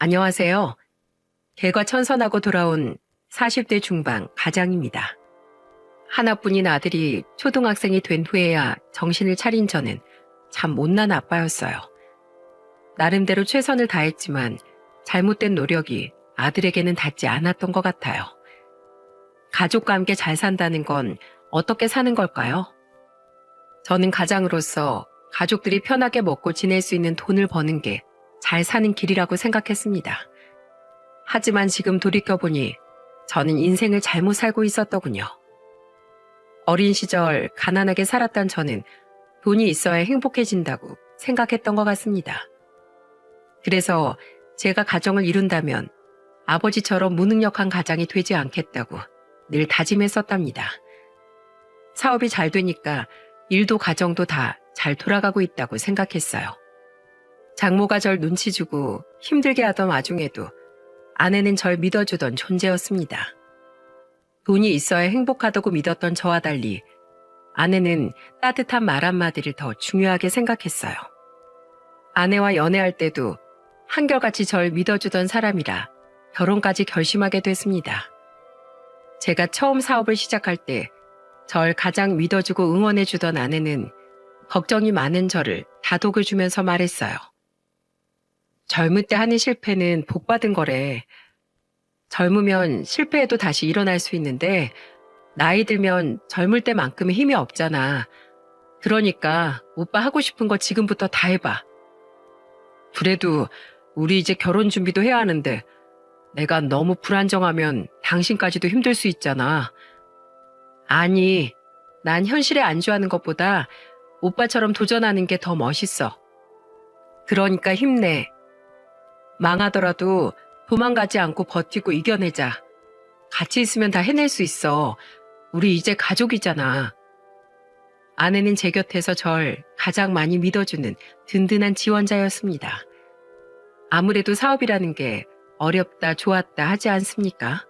안녕하세요. 개과천선하고 돌아온 40대 중반 가장입니다. 하나뿐인 아들이 초등학생이 된 후에야 정신을 차린 저는 참 못난 아빠였어요. 나름대로 최선을 다했지만 잘못된 노력이 아들에게는 닿지 않았던 것 같아요. 가족과 함께 잘 산다는 건 어떻게 사는 걸까요? 저는 가장으로서 가족들이 편하게 먹고 지낼 수 있는 돈을 버는 게 잘 사는 길이라고 생각했습니다. 하지만 지금 돌이켜보니 저는 인생을 잘못 살고 있었더군요. 어린 시절 가난하게 살았던 저는 돈이 있어야 행복해진다고 생각했던 것 같습니다. 그래서 제가 가정을 이룬다면 아버지처럼 무능력한 가장이 되지 않겠다고 늘 다짐했었답니다. 사업이 잘 되니까 일도 가정도 다 잘 돌아가고 있다고 생각했어요. 장모가 절 눈치 주고 힘들게 하던 와중에도 아내는 절 믿어주던 존재였습니다. 돈이 있어야 행복하다고 믿었던 저와 달리 아내는 따뜻한 말 한마디를 더 중요하게 생각했어요. 아내와 연애할 때도 한결같이 절 믿어주던 사람이라 결혼까지 결심하게 됐습니다. 제가 처음 사업을 시작할 때 절 가장 믿어주고 응원해주던 아내는 걱정이 많은 저를 다독여주면서 말했어요. 젊을 때 하는 실패는 복 받은 거래. 젊으면 실패해도 다시 일어날 수 있는데 나이 들면 젊을 때만큼의 힘이 없잖아. 그러니까 오빠 하고 싶은 거 지금부터 다 해봐. 그래도 우리 이제 결혼 준비도 해야 하는데 내가 너무 불안정하면 당신까지도 힘들 수 있잖아. 아니, 난 현실에 안주하는 것보다 오빠처럼 도전하는 게 더 멋있어. 그러니까 힘내. 망하더라도 도망가지 않고 버티고 이겨내자. 같이 있으면 다 해낼 수 있어. 우리 이제 가족이잖아. 아내는 제 곁에서 절 가장 많이 믿어주는 든든한 지원자였습니다. 아무래도 사업이라는 게 어렵다 좋았다 하지 않습니까?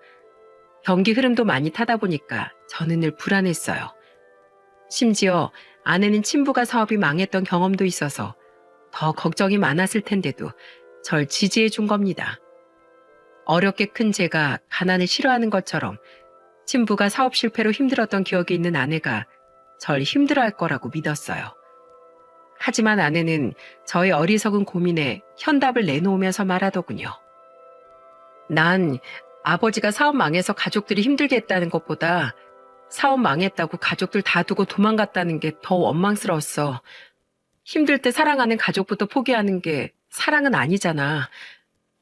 경기 흐름도 많이 타다 보니까 저는 늘 불안했어요. 심지어 아내는 친부가 사업이 망했던 경험도 있어서 더 걱정이 많았을 텐데도 절 지지해 준 겁니다. 어렵게 큰 제가 가난을 싫어하는 것처럼 친부가 사업 실패로 힘들었던 기억이 있는 아내가 절 힘들어할 거라고 믿었어요. 하지만 아내는 저의 어리석은 고민에 현답을 내놓으면서 말하더군요. 난 아버지가 사업 망해서 가족들이 힘들게 했다는 것보다 사업 망했다고 가족들 다 두고 도망갔다는 게 더 원망스러웠어. 힘들 때 사랑하는 가족부터 포기하는 게 사랑은 아니잖아.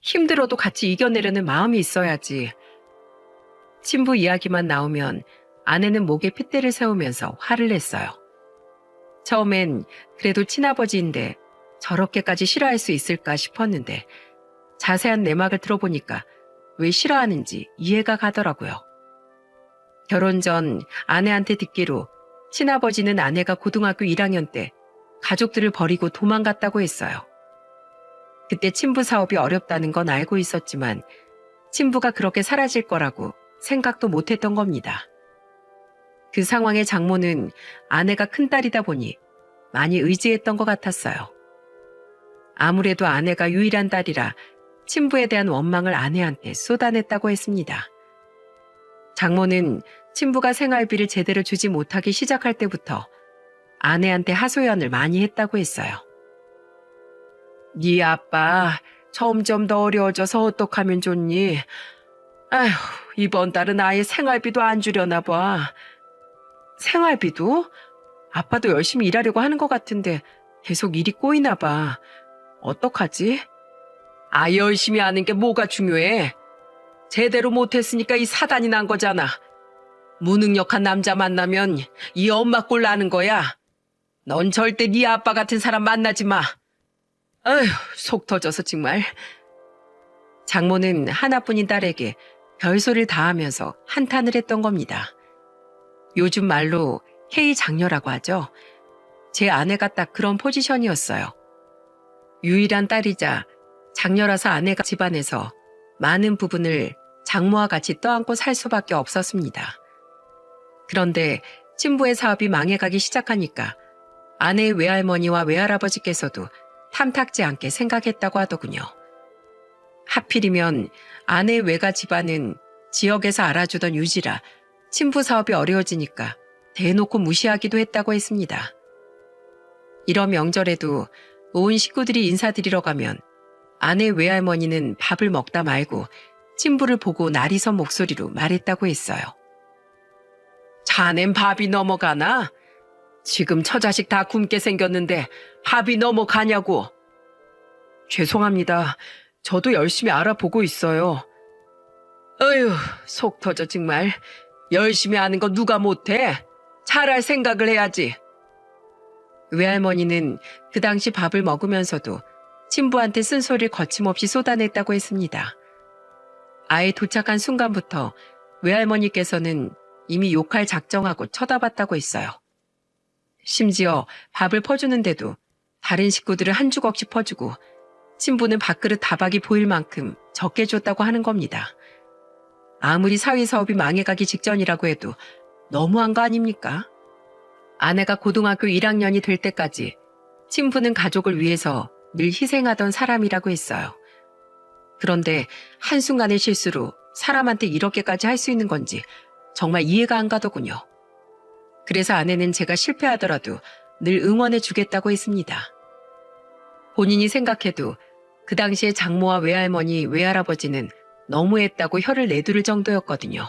힘들어도 같이 이겨내려는 마음이 있어야지. 친부 이야기만 나오면 아내는 목에 핏대를 세우면서 화를 냈어요. 처음엔 그래도 친아버지인데 저렇게까지 싫어할 수 있을까 싶었는데 자세한 내막을 들어보니까 왜 싫어하는지 이해가 가더라고요. 결혼 전 아내한테 듣기로 친아버지는 아내가 고등학교 1학년 때 가족들을 버리고 도망갔다고 했어요. 그때 친부 사업이 어렵다는 건 알고 있었지만 친부가 그렇게 사라질 거라고 생각도 못했던 겁니다. 그 상황에 장모는 아내가 큰딸이다 보니 많이 의지했던 것 같았어요. 아무래도 아내가 유일한 딸이라 친부에 대한 원망을 아내한테 쏟아냈다고 했습니다. 장모는 친부가 생활비를 제대로 주지 못하기 시작할 때부터 아내한테 하소연을 많이 했다고 했어요. 네 아빠 점점 더 어려워져서 어떡하면 좋니? 아휴, 이번 달은 아예 생활비도 안 주려나 봐. 생활비도? 아빠도 열심히 일하려고 하는 것 같은데 계속 일이 꼬이나 봐. 어떡하지? 열심히 하는 게 뭐가 중요해? 제대로 못했으니까 이 사단이 난 거잖아. 무능력한 남자 만나면 이 엄마 꼴 나는 거야. 넌 절대 네 아빠 같은 사람 만나지 마. 아휴, 속 터져서 정말. 장모는 하나뿐인 딸에게 별소리를 다 하면서 한탄을 했던 겁니다. 요즘 말로 K 장녀라고 하죠. 제 아내가 딱 그런 포지션이었어요. 유일한 딸이자 장녀라서 아내가 집안에서 많은 부분을 장모와 같이 떠안고 살 수밖에 없었습니다. 그런데 친부의 사업이 망해가기 시작하니까 아내의 외할머니와 외할아버지께서도 탐탁지 않게 생각했다고 하더군요. 하필이면 아내의 외가 집안은 지역에서 알아주던 유지라 친부 사업이 어려워지니까 대놓고 무시하기도 했다고 했습니다. 이런 명절에도 온 식구들이 인사드리러 가면 아내의 외할머니는 밥을 먹다 말고 친부를 보고 날이 선 목소리로 말했다고 했어요. 자넨 밥이 넘어가나? 지금 처자식 다 굶게 생겼는데 밥이 넘어가냐고. 죄송합니다. 저도 열심히 알아보고 있어요. 어휴, 속 터져 정말. 열심히 하는 거 누가 못해? 잘할 생각을 해야지. 외할머니는 그 당시 밥을 먹으면서도 친부한테 쓴소리를 거침없이 쏟아냈다고 했습니다. 아예 도착한 순간부터 외할머니께서는 이미 욕할 작정하고 쳐다봤다고 했어요. 심지어 밥을 퍼주는데도 다른 식구들을 한 주걱씩 퍼주고 친부는 밥그릇 다박이 보일 만큼 적게 줬다고 하는 겁니다. 아무리 사회사업이 망해가기 직전이라고 해도 너무한 거 아닙니까? 아내가 고등학교 1학년이 될 때까지 친부는 가족을 위해서 늘 희생하던 사람이라고 했어요. 그런데 한순간의 실수로 사람한테 이렇게까지 할 수 있는 건지 정말 이해가 안 가더군요. 그래서 아내는 제가 실패하더라도 늘 응원해 주겠다고 했습니다. 본인이 생각해도 그 당시에 장모와 외할머니, 외할아버지는 너무했다고 혀를 내두를 정도였거든요.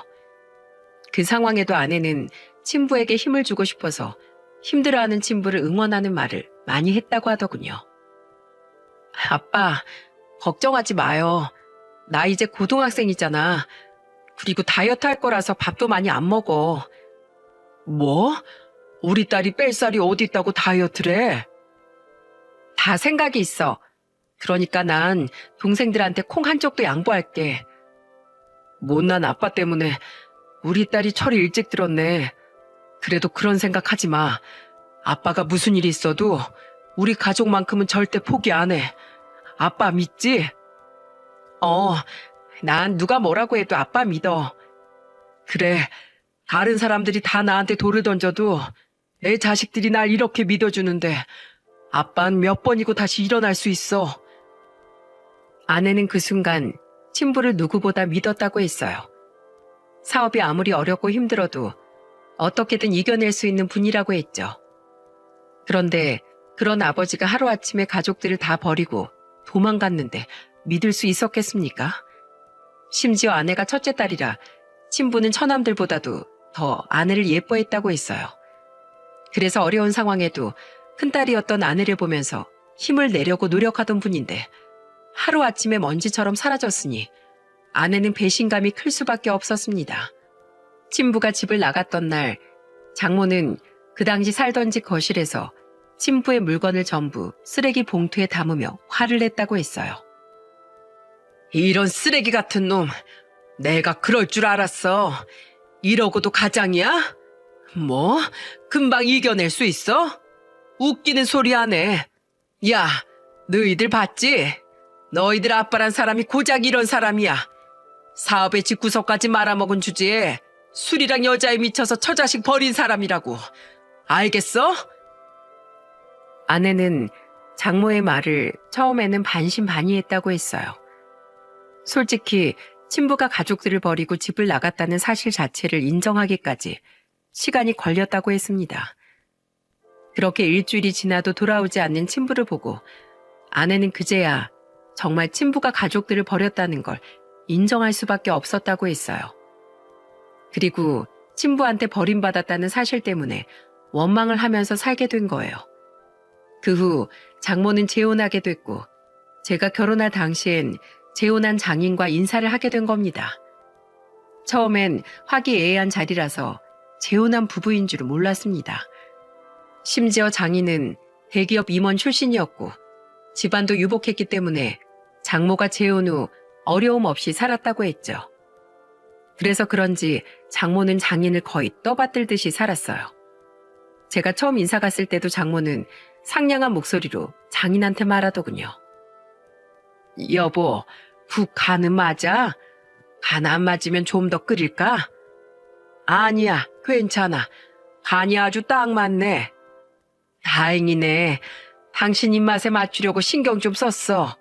그 상황에도 아내는 친부에게 힘을 주고 싶어서 힘들어하는 친부를 응원하는 말을 많이 했다고 하더군요. 아빠, 걱정하지 마요. 나 이제 고등학생이잖아. 그리고 다이어트 할 거라서 밥도 많이 안 먹어. 뭐? 우리 딸이 뺄살이 어디 있다고 다이어트를 해? 다 생각이 있어. 그러니까 난 동생들한테 콩 한 쪽도 양보할게. 못난 아빠 때문에 우리 딸이 철이 일찍 들었네. 그래도 그런 생각하지 마. 아빠가 무슨 일이 있어도 우리 가족만큼은 절대 포기 안 해. 아빠 믿지? 난 누가 뭐라고 해도 아빠 믿어. 그래, 다른 사람들이 다 나한테 돌을 던져도 내 자식들이 날 이렇게 믿어주는데 아빠는 몇 번이고 다시 일어날 수 있어. 아내는 그 순간 친부를 누구보다 믿었다고 했어요. 사업이 아무리 어렵고 힘들어도 어떻게든 이겨낼 수 있는 분이라고 했죠. 그런데 그런 아버지가 하루아침에 가족들을 다 버리고 도망갔는데 믿을 수 있었겠습니까? 심지어 아내가 첫째 딸이라 친부는 처남들보다도 더 아내를 예뻐했다고 했어요. 그래서 어려운 상황에도 큰딸이었던 아내를 보면서 힘을 내려고 노력하던 분인데 하루아침에 먼지처럼 사라졌으니 아내는 배신감이 클 수밖에 없었습니다. 친부가 집을 나갔던 날 장모는 그 당시 살던 집 거실에서 친부의 물건을 전부 쓰레기 봉투에 담으며 화를 냈다고 했어요. 이런 쓰레기 같은 놈, 내가 그럴 줄 알았어. 이러고도 가장이야? 뭐? 금방 이겨낼 수 있어? 웃기는 소리 하네. 야, 너희들 봤지? 너희들 아빠란 사람이 고작 이런 사람이야. 사업의 집구석까지 말아먹은 주제에 술이랑 여자에 미쳐서 처자식 버린 사람이라고. 알겠어? 아내는 장모의 말을 처음에는 반신반의했다고 했어요. 솔직히 친부가 가족들을 버리고 집을 나갔다는 사실 자체를 인정하기까지 시간이 걸렸다고 했습니다. 그렇게 일주일이 지나도 돌아오지 않는 친부를 보고 아내는 그제야 정말 친부가 가족들을 버렸다는 걸 인정할 수밖에 없었다고 했어요. 그리고 친부한테 버림받았다는 사실 때문에 원망을 하면서 살게 된 거예요. 그 후 장모는 재혼하게 됐고 제가 결혼할 당시엔 재혼한 장인과 인사를 하게 된 겁니다. 처음엔 화기애애한 자리라서 재혼한 부부인 줄은 몰랐습니다. 심지어 장인은 대기업 임원 출신이었고 집안도 유복했기 때문에 장모가 재혼 후 어려움 없이 살았다고 했죠. 그래서 그런지 장모는 장인을 거의 떠받들듯이 살았어요. 제가 처음 인사 갔을 때도 장모는 상냥한 목소리로 장인한테 말하더군요. 여보, 국 간은 맞아? 간 안 맞으면 좀 더 끓일까? 아니야, 괜찮아. 간이 아주 딱 맞네. 다행이네. 당신 입맛에 맞추려고 신경 좀 썼어.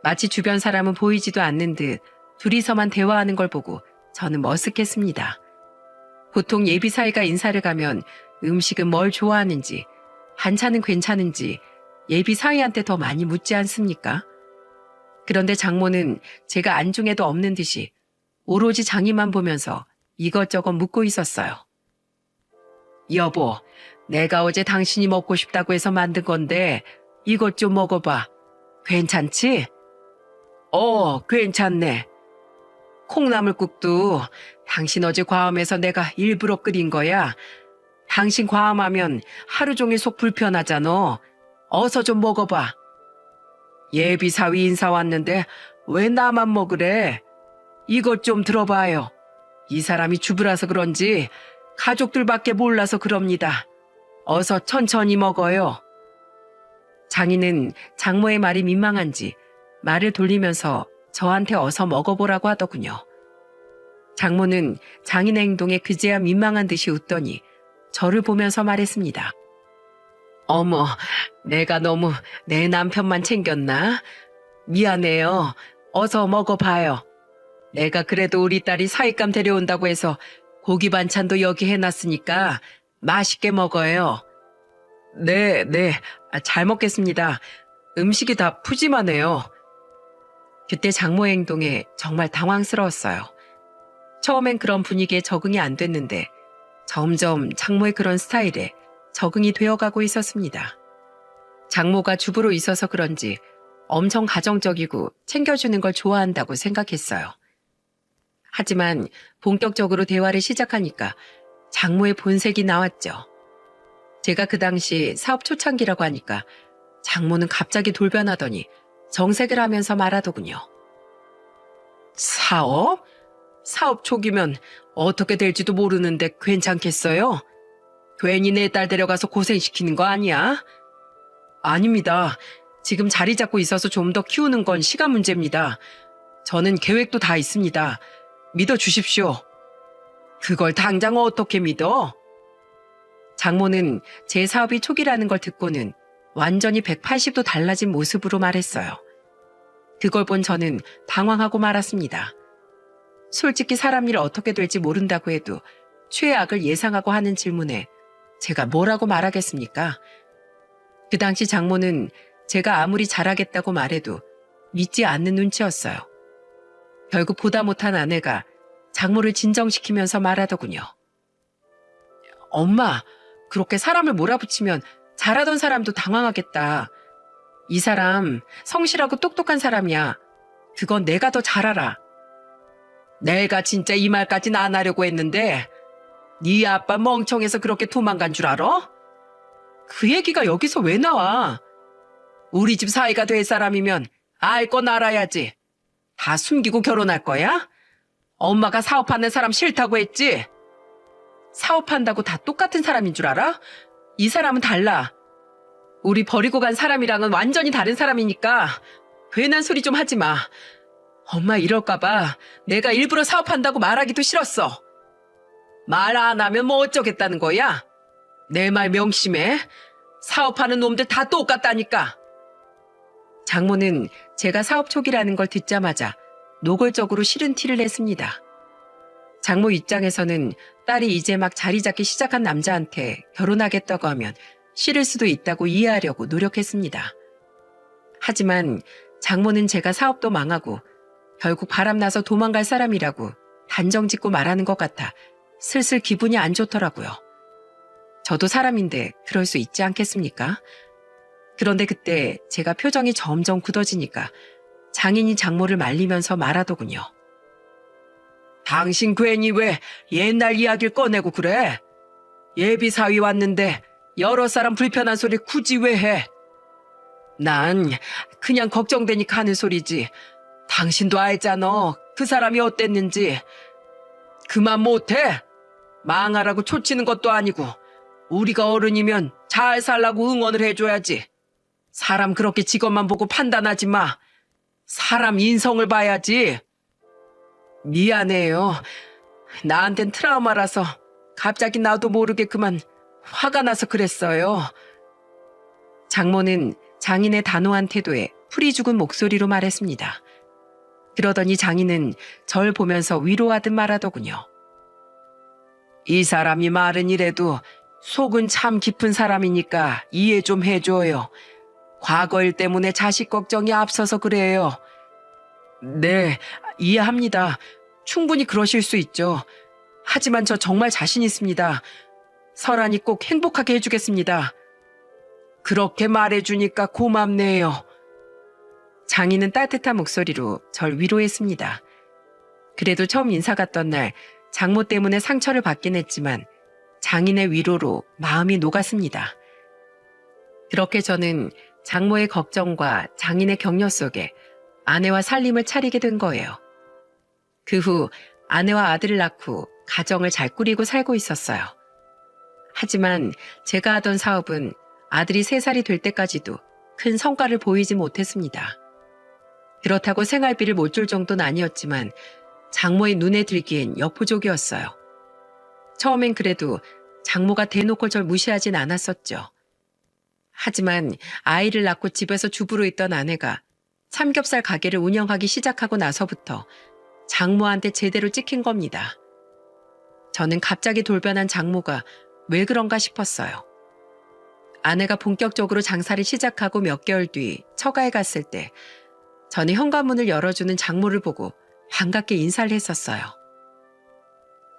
마치 주변 사람은 보이지도 않는 듯 둘이서만 대화하는 걸 보고 저는 머쓱했습니다. 보통 예비 사위가 인사를 가면 음식은 뭘 좋아하는지, 반찬은 괜찮은지 예비 사위한테 더 많이 묻지 않습니까? 그런데 장모는 제가 안중에도 없는 듯이 오로지 장인만 보면서 이것저것 묻고 있었어요. 여보, 내가 어제 당신이 먹고 싶다고 해서 만든 건데 이것 좀 먹어봐. 괜찮지? 괜찮네. 콩나물국도 당신 어제 과음해서 내가 일부러 끓인 거야. 당신 과음하면 하루 종일 속 불편하잖아. 어서 좀 먹어봐. 예비 사위 인사 왔는데 왜 나만 먹으래? 이것 좀 들어봐요. 이 사람이 주부라서 그런지 가족들밖에 몰라서 그럽니다. 어서 천천히 먹어요. 장인은 장모의 말이 민망한지 말을 돌리면서 저한테 어서 먹어보라고 하더군요. 장모는 장인의 행동에 그제야 민망한 듯이 웃더니 저를 보면서 말했습니다. 어머, 내가 너무 내 남편만 챙겼나? 미안해요. 어서 먹어봐요. 내가 그래도 우리 딸이 사윗감 데려온다고 해서 고기 반찬도 여기 해놨으니까 맛있게 먹어요. 네. 잘 먹겠습니다. 음식이 다 푸짐하네요. 그때 장모의 행동에 정말 당황스러웠어요. 처음엔 그런 분위기에 적응이 안 됐는데 점점 장모의 그런 스타일에 적응이 되어가고 있었습니다. 장모가 주부로 있어서 그런지 엄청 가정적이고 챙겨주는 걸 좋아한다고 생각했어요. 하지만 본격적으로 대화를 시작하니까 장모의 본색이 나왔죠. 제가 그 당시 사업 초창기라고 하니까 장모는 갑자기 돌변하더니 정색을 하면서 말하더군요. 사업? 사업 초기면 어떻게 될지도 모르는데 괜찮겠어요? 괜히 내 딸 데려가서 고생시키는 거 아니야? 아닙니다. 지금 자리 잡고 있어서 좀 더 키우는 건 시간 문제입니다. 저는 계획도 다 있습니다. 믿어주십시오. 그걸 당장 어떻게 믿어? 장모는 제 사업이 초기라는 걸 듣고는 완전히 180도 달라진 모습으로 말했어요. 그걸 본 저는 당황하고 말았습니다. 솔직히 사람 일 어떻게 될지 모른다고 해도 최악을 예상하고 하는 질문에 제가 뭐라고 말하겠습니까? 그 당시 장모는 제가 아무리 잘하겠다고 말해도 믿지 않는 눈치였어요. 결국 보다 못한 아내가 장모를 진정시키면서 말하더군요. 엄마, 그렇게 사람을 몰아붙이면 잘하던 사람도 당황하겠다. 이 사람 성실하고 똑똑한 사람이야. 그건 내가 더 잘 알아. 내가 진짜 이 말까진 안 하려고 했는데 네 아빠 멍청해서 그렇게 도망간 줄 알아? 그 얘기가 여기서 왜 나와? 우리 집 사이가 될 사람이면 알 건 알아야지. 다 숨기고 결혼할 거야? 엄마가 사업하는 사람 싫다고 했지? 사업한다고 다 똑같은 사람인 줄 알아? 이 사람은 달라. 우리 버리고 간 사람이랑은 완전히 다른 사람이니까 괜한 소리 좀 하지 마. 엄마 이럴까봐 내가 일부러 사업한다고 말하기도 싫었어. 말 안 하면 뭐 어쩌겠다는 거야? 내 말 명심해. 사업하는 놈들 다 똑같다니까. 장모는 제가 사업 초기라는 걸 듣자마자 노골적으로 싫은 티를 냈습니다. 장모 입장에서는 딸이 이제 막 자리 잡기 시작한 남자한테 결혼하겠다고 하면 싫을 수도 있다고 이해하려고 노력했습니다. 하지만 장모는 제가 사업도 망하고 결국 바람나서 도망갈 사람이라고 단정짓고 말하는 것 같아 슬슬 기분이 안 좋더라고요. 저도 사람인데 그럴 수 있지 않겠습니까? 그런데 그때 제가 표정이 점점 굳어지니까 장인이 장모를 말리면서 말하더군요. 당신 괜히 왜 옛날 이야기를 꺼내고 그래? 예비 사위 왔는데 여러 사람 불편한 소리 굳이 왜 해? 난 그냥 걱정되니까 하는 소리지. 당신도 알잖아. 그 사람이 어땠는지. 그만 못해? 망하라고 초치는 것도 아니고 우리가 어른이면 잘 살라고 응원을 해줘야지. 사람 그렇게 직업만 보고 판단하지 마. 사람 인성을 봐야지. 미안해요. 나한텐 트라우마라서 갑자기 나도 모르게 그만 화가 나서 그랬어요. 장모는 장인의 단호한 태도에 풀이 죽은 목소리로 말했습니다. 그러더니 장인은 절 보면서 위로하듯 말하더군요. 이 사람이 말은 이래도 속은 참 깊은 사람이니까 이해 좀 해줘요. 과거 일 때문에 자식 걱정이 앞서서 그래요. 네, 이해합니다. 충분히 그러실 수 있죠. 하지만 저 정말 자신 있습니다. 설한이 꼭 행복하게 해주겠습니다. 그렇게 말해주니까 고맙네요. 장인은 따뜻한 목소리로 절 위로했습니다. 그래도 처음 인사 갔던 날 장모 때문에 상처를 받긴 했지만 장인의 위로로 마음이 녹았습니다. 그렇게 저는 장모의 걱정과 장인의 격려 속에 아내와 살림을 차리게 된 거예요. 그 후 아내와 아들을 낳고 가정을 잘 꾸리고 살고 있었어요. 하지만 제가 하던 사업은 아들이 3살이 될 때까지도 큰 성과를 보이지 못했습니다. 그렇다고 생활비를 못 줄 정도는 아니었지만 장모의 눈에 들기엔 역부족이었어요. 처음엔 그래도 장모가 대놓고 절 무시하진 않았었죠. 하지만 아이를 낳고 집에서 주부로 있던 아내가 삼겹살 가게를 운영하기 시작하고 나서부터 장모한테 제대로 찍힌 겁니다. 저는 갑자기 돌변한 장모가 왜 그런가 싶었어요. 아내가 본격적으로 장사를 시작하고 몇 개월 뒤 처가에 갔을 때 저는 현관문을 열어주는 장모를 보고 반갑게 인사를 했었어요.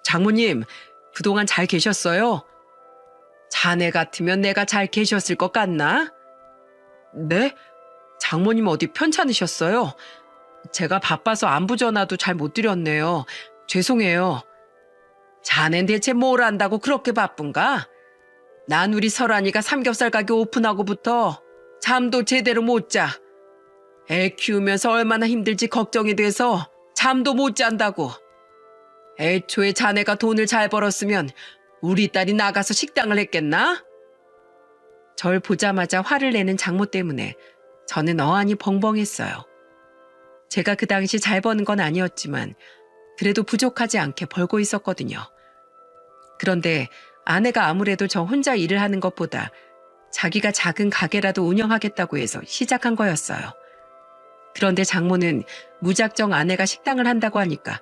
장모님, 그동안 잘 계셨어요? 자네 같으면 내가 잘 계셨을 것 같나? 네? 장모님 어디 편찮으셨어요? 제가 바빠서 안부 전화도 잘 못 드렸네요. 죄송해요. 자넨 대체 뭘 안다고 그렇게 바쁜가? 난 우리 설한이가 삼겹살 가게 오픈하고부터 잠도 제대로 못 자. 애 키우면서 얼마나 힘들지 걱정이 돼서 잠도 못 잔다고. 애초에 자네가 돈을 잘 벌었으면 우리 딸이 나가서 식당을 했겠나? 절 보자마자 화를 내는 장모 때문에 저는 어안이 벙벙했어요. 제가 그 당시 잘 버는 건 아니었지만 그래도 부족하지 않게 벌고 있었거든요. 그런데 아내가 아무래도 저 혼자 일을 하는 것보다 자기가 작은 가게라도 운영하겠다고 해서 시작한 거였어요. 그런데 장모는 무작정 아내가 식당을 한다고 하니까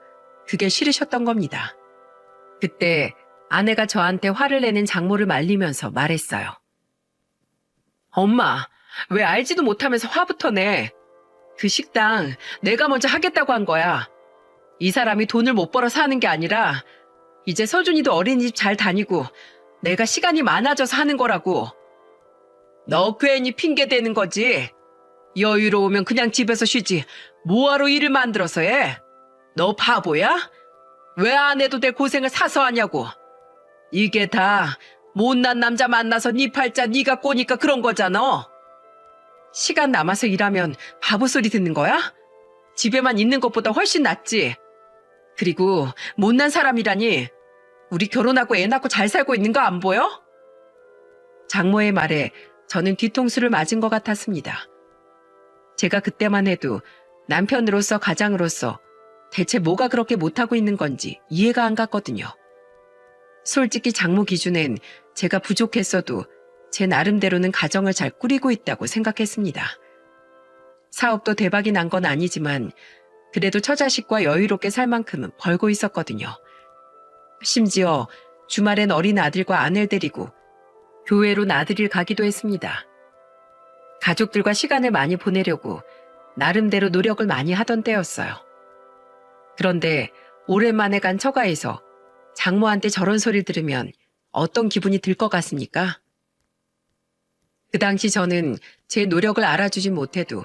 그게 싫으셨던 겁니다. 그때 아내가 저한테 화를 내는 장모를 말리면서 말했어요. 엄마, 왜 알지도 못하면서 화부터 내? 그 식당 내가 먼저 하겠다고 한 거야. 이 사람이 돈을 못 벌어서 하는 게 아니라 이제 서준이도 어린이집 잘 다니고 내가 시간이 많아져서 하는 거라고. 너 괜히 핑계 대는 거지. 여유로우면 그냥 집에서 쉬지. 뭐하러 일을 만들어서 해? 너 바보야? 왜 안 해도 될 고생을 사서 하냐고. 이게 다 못난 남자 만나서 네 팔자 네가 꼬니까 그런 거잖아. 시간 남아서 일하면 바보 소리 듣는 거야? 집에만 있는 것보다 훨씬 낫지. 그리고 못난 사람이라니. 우리 결혼하고 애 낳고 잘 살고 있는 거 안 보여? 장모의 말에 저는 뒤통수를 맞은 것 같았습니다. 제가 그때만 해도 남편으로서 가장으로서 대체 뭐가 그렇게 못하고 있는 건지 이해가 안 갔거든요. 솔직히 장모 기준엔 제가 부족했어도 제 나름대로는 가정을 잘 꾸리고 있다고 생각했습니다. 사업도 대박이 난 건 아니지만 그래도 처자식과 여유롭게 살 만큼은 벌고 있었거든요. 심지어 주말엔 어린 아들과 아내를 데리고 교회로 나들이를 가기도 했습니다. 가족들과 시간을 많이 보내려고 나름대로 노력을 많이 하던 때였어요. 그런데 오랜만에 간 처가에서 장모한테 저런 소리를 들으면 어떤 기분이 들 것 같습니까? 그 당시 저는 제 노력을 알아주진 못해도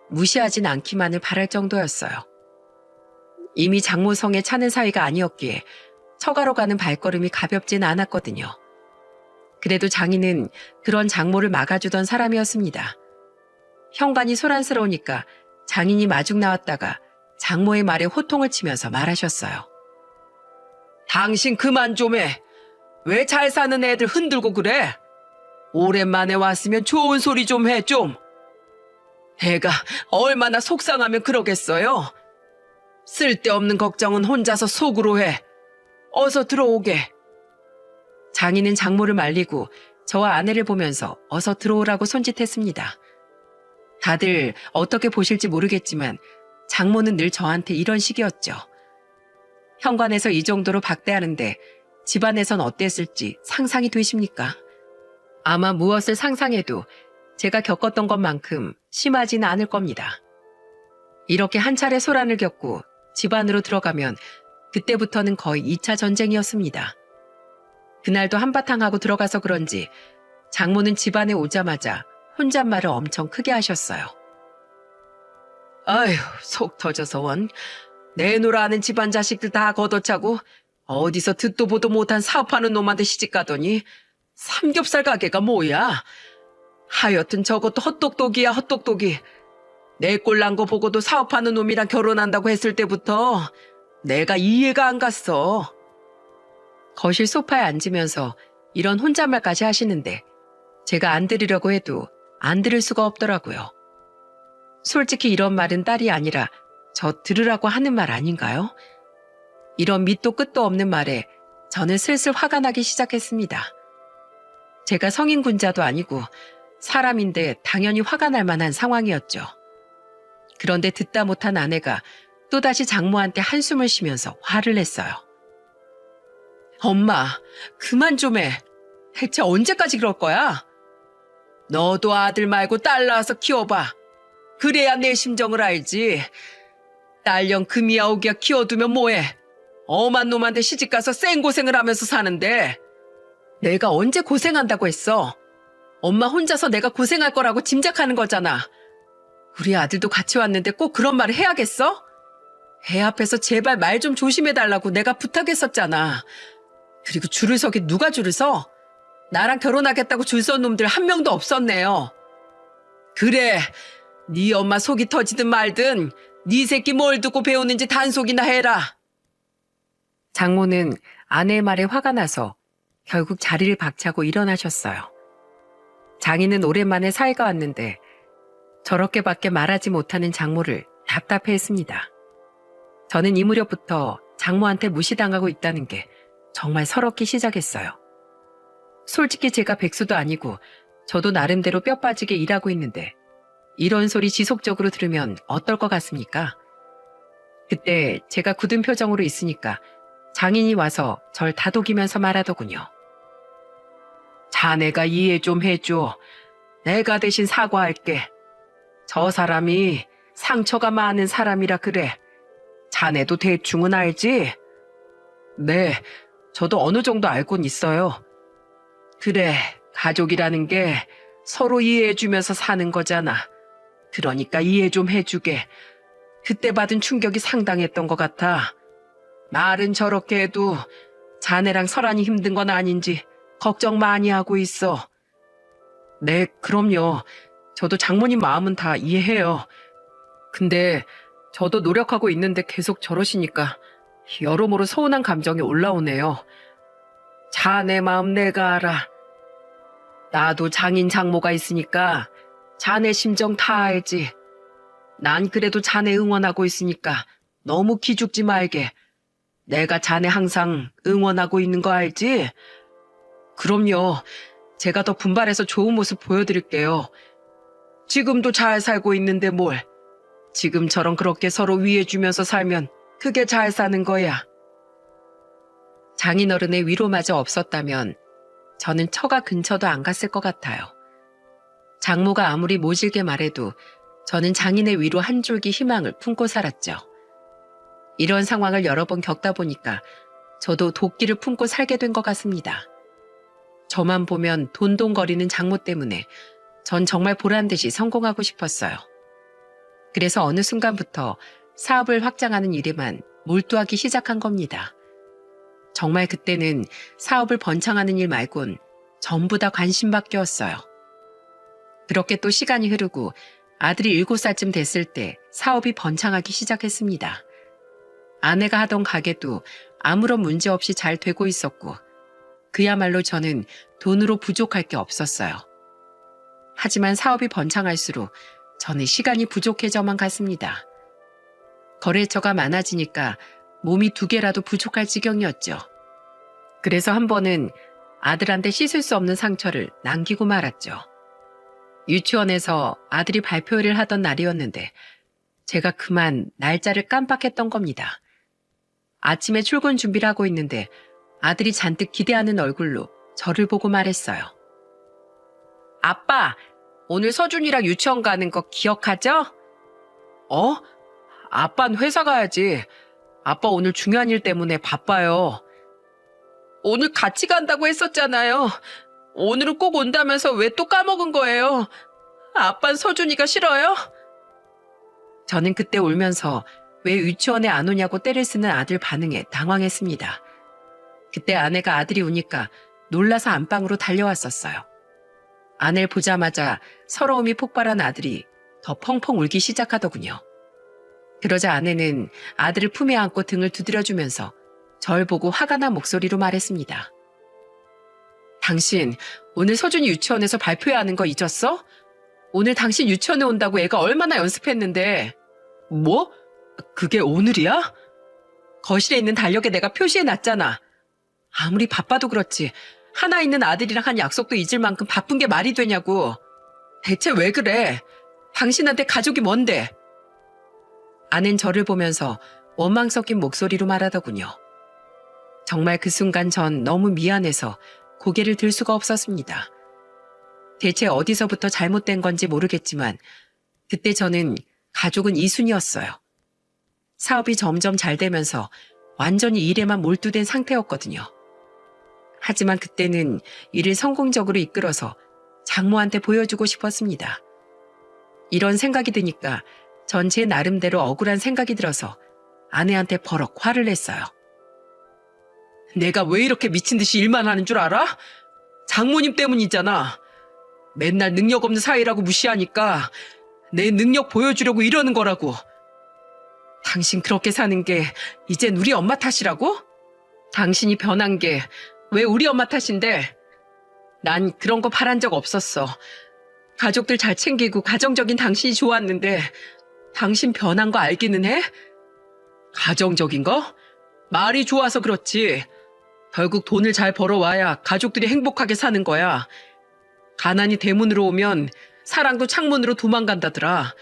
무시하진 않기만을 바랄 정도였어요. 이미 장모 성에 차는 사이가 아니었기에 처가로 가는 발걸음이 가볍진 않았거든요. 그래도 장인은 그런 장모를 막아주던 사람이었습니다. 현관이 소란스러우니까 장인이 마중 나왔다가 장모의 말에 호통을 치면서 말하셨어요. 당신 그만 좀 해. 왜 잘 사는 애들 흔들고 그래? 오랜만에 왔으면 좋은 소리 좀 해, 좀. 애가 얼마나 속상하면 그러겠어요? 쓸데없는 걱정은 혼자서 속으로 해. 어서 들어오게. 장인은 장모를 말리고 저와 아내를 보면서 어서 들어오라고 손짓했습니다. 다들 어떻게 보실지 모르겠지만 장모는 늘 저한테 이런 식이었죠. 현관에서 이 정도로 박대하는데 집안에선 어땠을지 상상이 되십니까? 아마 무엇을 상상해도 제가 겪었던 것만큼 심하지는 않을 겁니다. 이렇게 한 차례 소란을 겪고 집 안으로 들어가면 그때부터는 거의 2차 전쟁이었습니다. 그날도 한바탕 하고 들어가서 그런지 장모는 집 안에 오자마자 혼잣말을 엄청 크게 하셨어요. 아휴, 속 터져서 원. 내놓으라 하는 집안 자식들 다 걷어차고 어디서 듣도 보도 못한 사업하는 놈한테 시집가더니 삼겹살 가게가 뭐야? 하여튼 저것도 헛똑똑이야, 헛똑똑이. 내 꼴 난 거 보고도 사업하는 놈이랑 결혼한다고 했을 때부터 내가 이해가 안 갔어. 거실 소파에 앉으면서 이런 혼잣말까지 하시는데 제가 안 들으려고 해도 안 들을 수가 없더라고요. 솔직히 이런 말은 딸이 아니라 저 들으라고 하는 말 아닌가요? 이런 밑도 끝도 없는 말에 저는 슬슬 화가 나기 시작했습니다. 제가 성인 군자도 아니고 사람인데 당연히 화가 날 만한 상황이었죠. 그런데 듣다 못한 아내가 또다시 장모한테 한숨을 쉬면서 화를 냈어요. 엄마, 그만 좀 해. 대체 언제까지 그럴 거야? 너도 아들 말고 딸 낳아서 키워봐. 그래야 내 심정을 알지. 딸년 금이야 오기야 키워두면 뭐해. 엄한 놈한테 시집가서 쌩고생을 하면서 사는데. 내가 언제 고생한다고 했어? 엄마 혼자서 내가 고생할 거라고 짐작하는 거잖아. 우리 아들도 같이 왔는데 꼭 그런 말을 해야겠어? 애 앞에서 제발 말 좀 조심해달라고 내가 부탁했었잖아. 그리고 줄을 서기 누가 줄을 서? 나랑 결혼하겠다고 줄 선 놈들 한 명도 없었네요. 그래, 네 엄마 속이 터지든 말든 네 새끼 뭘 듣고 배우는지 단속이나 해라. 장모는 아내의 말에 화가 나서 결국 자리를 박차고 일어나셨어요. 장인은 오랜만에 사이가 왔는데 저렇게밖에 말하지 못하는 장모를 답답해했습니다. 저는 이 무렵부터 장모한테 무시당하고 있다는 게 정말 서럽기 시작했어요. 솔직히 제가 백수도 아니고 저도 나름대로 뼈 빠지게 일하고 있는데 이런 소리 지속적으로 들으면 어떨 것 같습니까? 그때 제가 굳은 표정으로 있으니까 장인이 와서 절 다독이면서 말하더군요. 자네가 이해 좀 해줘. 내가 대신 사과할게. 저 사람이 상처가 많은 사람이라 그래. 자네도 대충은 알지? 네, 저도 어느 정도 알고는 있어요. 그래, 가족이라는 게 서로 이해해주면서 사는 거잖아. 그러니까 이해 좀 해주게. 그때 받은 충격이 상당했던 것 같아. 말은 저렇게 해도 자네랑 설한이 힘든 건 아닌지 걱정 많이 하고 있어. 네, 그럼요. 저도 장모님 마음은 다 이해해요. 근데 저도 노력하고 있는데 계속 저러시니까 여러모로 서운한 감정이 올라오네요. 자네 마음 내가 알아. 나도 장인 장모가 있으니까 자네 심정 다 알지. 난 그래도 자네 응원하고 있으니까 너무 기죽지 말게. 내가 자네 항상 응원하고 있는 거 알지? 그럼요. 제가 더 분발해서 좋은 모습 보여드릴게요. 지금도 잘 살고 있는데 뭘. 지금처럼 그렇게 서로 위해주면서 살면 그게 잘 사는 거야. 장인어른의 위로마저 없었다면 저는 처가 근처도 안 갔을 것 같아요. 장모가 아무리 모질게 말해도 저는 장인의 위로 한 줄기 희망을 품고 살았죠. 이런 상황을 여러 번 겪다 보니까 저도 도끼를 품고 살게 된 것 같습니다. 저만 보면 돈돈거리는 장모 때문에 전 정말 보란듯이 성공하고 싶었어요. 그래서 어느 순간부터 사업을 확장하는 일에만 몰두하기 시작한 겁니다. 정말 그때는 사업을 번창하는 일 말곤 전부 다 관심 밖이었어요. 그렇게 또 시간이 흐르고 아들이 7살쯤 됐을 때 사업이 번창하기 시작했습니다. 아내가 하던 가게도 아무런 문제 없이 잘 되고 있었고 그야말로 저는 돈으로 부족할 게 없었어요. 하지만 사업이 번창할수록 저는 시간이 부족해져만 갔습니다. 거래처가 많아지니까 몸이 2개라도 부족할 지경이었죠. 그래서 한 번은 아들한테 씻을 수 없는 상처를 남기고 말았죠. 유치원에서 아들이 발표회를 하던 날이었는데 제가 그만 날짜를 깜빡했던 겁니다. 아침에 출근 준비를 하고 있는데 아들이 잔뜩 기대하는 얼굴로 저를 보고 말했어요. 아빠, 오늘 서준이랑 유치원 가는 거 기억하죠? 어? 아빠는 회사 가야지. 아빠 오늘 중요한 일 때문에 바빠요. 오늘 같이 간다고 했었잖아요. 오늘은 꼭 온다면서 왜 또 까먹은 거예요? 아빠는 서준이가 싫어요? 저는 그때 울면서 왜 유치원에 안 오냐고 떼를 쓰는 아들 반응에 당황했습니다. 그때 아내가 아들이 우니까 놀라서 안방으로 달려왔었어요. 아내를 보자마자 서러움이 폭발한 아들이 더 펑펑 울기 시작하더군요. 그러자 아내는 아들을 품에 안고 등을 두드려주면서 절 보고 화가 난 목소리로 말했습니다. 당신 오늘 서준이 유치원에서 발표해야 하는 거 잊었어? 오늘 당신 유치원에 온다고 애가 얼마나 연습했는데. 뭐? 그게 오늘이야? 거실에 있는 달력에 내가 표시해놨잖아. 아무리 바빠도 그렇지 하나 있는 아들이랑 한 약속도 잊을 만큼 바쁜 게 말이 되냐고. 대체 왜 그래? 당신한테 가족이 뭔데? 아는 저를 보면서 원망 섞인 목소리로 말하더군요. 정말 그 순간 전 너무 미안해서 고개를 들 수가 없었습니다. 대체 어디서부터 잘못된 건지 모르겠지만 그때 저는 가족은 이순이었어요. 사업이 점점 잘 되면서 완전히 일에만 몰두된 상태였거든요. 하지만 그때는 일을 성공적으로 이끌어서 장모한테 보여주고 싶었습니다. 이런 생각이 드니까 전 제 나름대로 억울한 생각이 들어서 아내한테 버럭 화를 냈어요. 내가 왜 이렇게 미친 듯이 일만 하는 줄 알아? 장모님 때문이잖아. 맨날 능력 없는 사위라고 무시하니까 내 능력 보여주려고 이러는 거라고. 당신 그렇게 사는 게 이젠 우리 엄마 탓이라고? 당신이 변한 게 왜 우리 엄마 탓인데? 난 그런 거 바란 적 없었어. 가족들 잘 챙기고 가정적인 당신이 좋았는데 당신 변한 거 알기는 해? 가정적인 거? 말이 좋아서 그렇지. 결국 돈을 잘 벌어와야 가족들이 행복하게 사는 거야. 가난이 대문으로 오면 사랑도 창문으로 도망간다더라.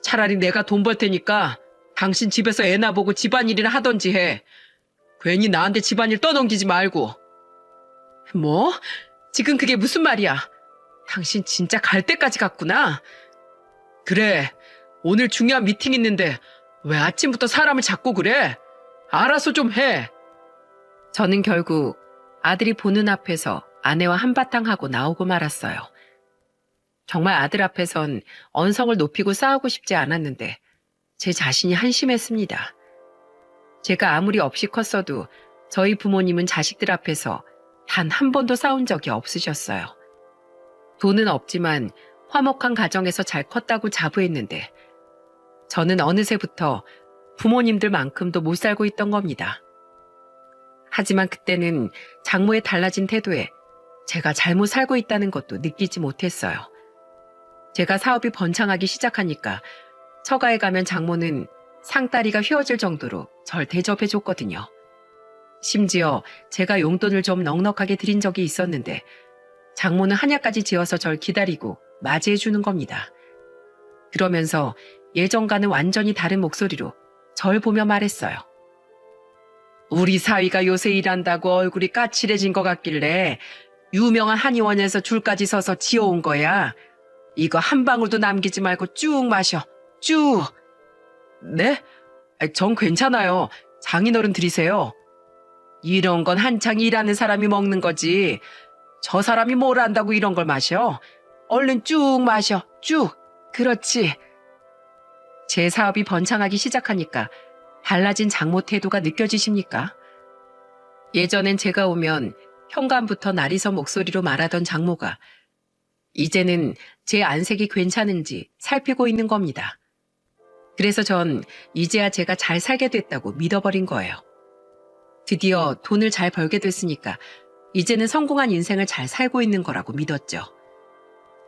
차라리 내가 돈 벌 테니까 당신 집에서 애나 보고 집안일이나 하던지 해. 괜히 나한테 집안일 떠넘기지 말고. 뭐? 지금 그게 무슨 말이야? 당신 진짜 갈 때까지 갔구나. 그래, 오늘 중요한 미팅 있는데 왜 아침부터 사람을 잡고 그래? 알아서 좀 해. 저는 결국 아들이 보는 앞에서 아내와 한바탕 하고 나오고 말았어요. 정말 아들 앞에선 언성을 높이고 싸우고 싶지 않았는데 제 자신이 한심했습니다. 제가 아무리 없이 컸어도 저희 부모님은 자식들 앞에서 단 한 번도 싸운 적이 없으셨어요. 돈은 없지만 화목한 가정에서 잘 컸다고 자부했는데 저는 어느새부터 부모님들만큼도 못 살고 있던 겁니다. 하지만 그때는 장모의 달라진 태도에 제가 잘못 살고 있다는 것도 느끼지 못했어요. 제가 사업이 번창하기 시작하니까 처가에 가면 장모는 상다리가 휘어질 정도로 절 대접해줬거든요. 심지어 제가 용돈을 좀 넉넉하게 드린 적이 있었는데 장모는 한약까지 지어서 절 기다리고 맞이해주는 겁니다. 그러면서 예전과는 완전히 다른 목소리로 절 보며 말했어요. 우리 사위가 요새 일한다고 얼굴이 까칠해진 것 같길래 유명한 한의원에서 줄까지 서서 지어온 거야. 이거 한 방울도 남기지 말고 쭉 마셔. 쭉. 네? 전 괜찮아요. 장인어른 드리세요. 이런 건 한창 일하는 사람이 먹는 거지. 저 사람이 뭘 안다고 이런 걸 마셔. 얼른 쭉 마셔. 쭉. 그렇지. 제 사업이 번창하기 시작하니까 달라진 장모 태도가 느껴지십니까? 예전엔 제가 오면 현관부터 날이서 목소리로 말하던 장모가 이제는 제 안색이 괜찮은지 살피고 있는 겁니다. 그래서 전 이제야 제가 잘 살게 됐다고 믿어버린 거예요. 드디어 돈을 잘 벌게 됐으니까 이제는 성공한 인생을 잘 살고 있는 거라고 믿었죠.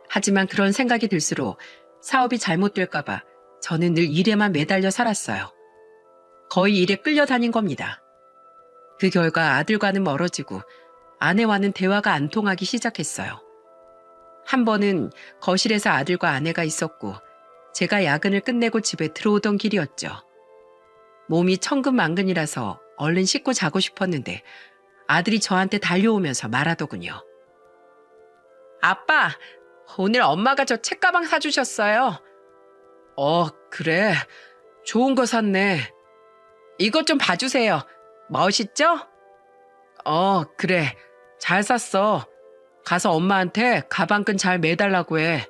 하지만 그런 생각이 들수록 사업이 잘못될까봐 저는 늘 일에만 매달려 살았어요. 거의 일에 끌려다닌 겁니다. 그 결과 아들과는 멀어지고 아내와는 대화가 안 통하기 시작했어요. 한 번은 거실에서 아들과 아내가 있었고 제가 야근을 끝내고 집에 들어오던 길이었죠. 몸이 천근만근이라서 얼른 씻고 자고 싶었는데 아들이 저한테 달려오면서 말하더군요. 아빠, 오늘 엄마가 저 책가방 사주셨어요. 그래. 좋은 거 샀네. 이것 좀 봐주세요. 멋있죠? 그래. 잘 샀어. 가서 엄마한테 가방끈 잘 매달라고 해.